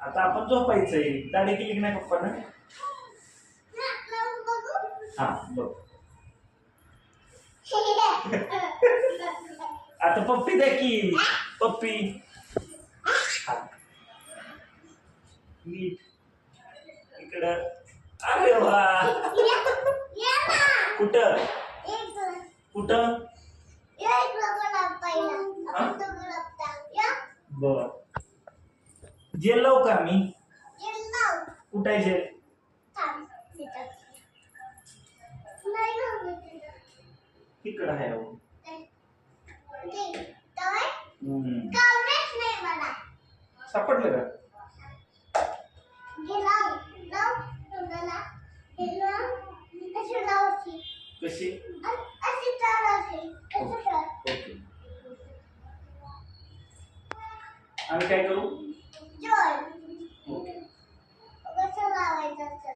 आता आपण झोपायचंय. दाढी केली की नाही पप्पानं? हा बघ. आता पप्पी द्या की. पप्पी. नीट इकडं. अरे वा. कुठं कुठं? बर. जेल लावू का मी? कुठं आहे जेल? तिकडं आहे. सापडलं का? कशी? ओके. आम्ही काय करू?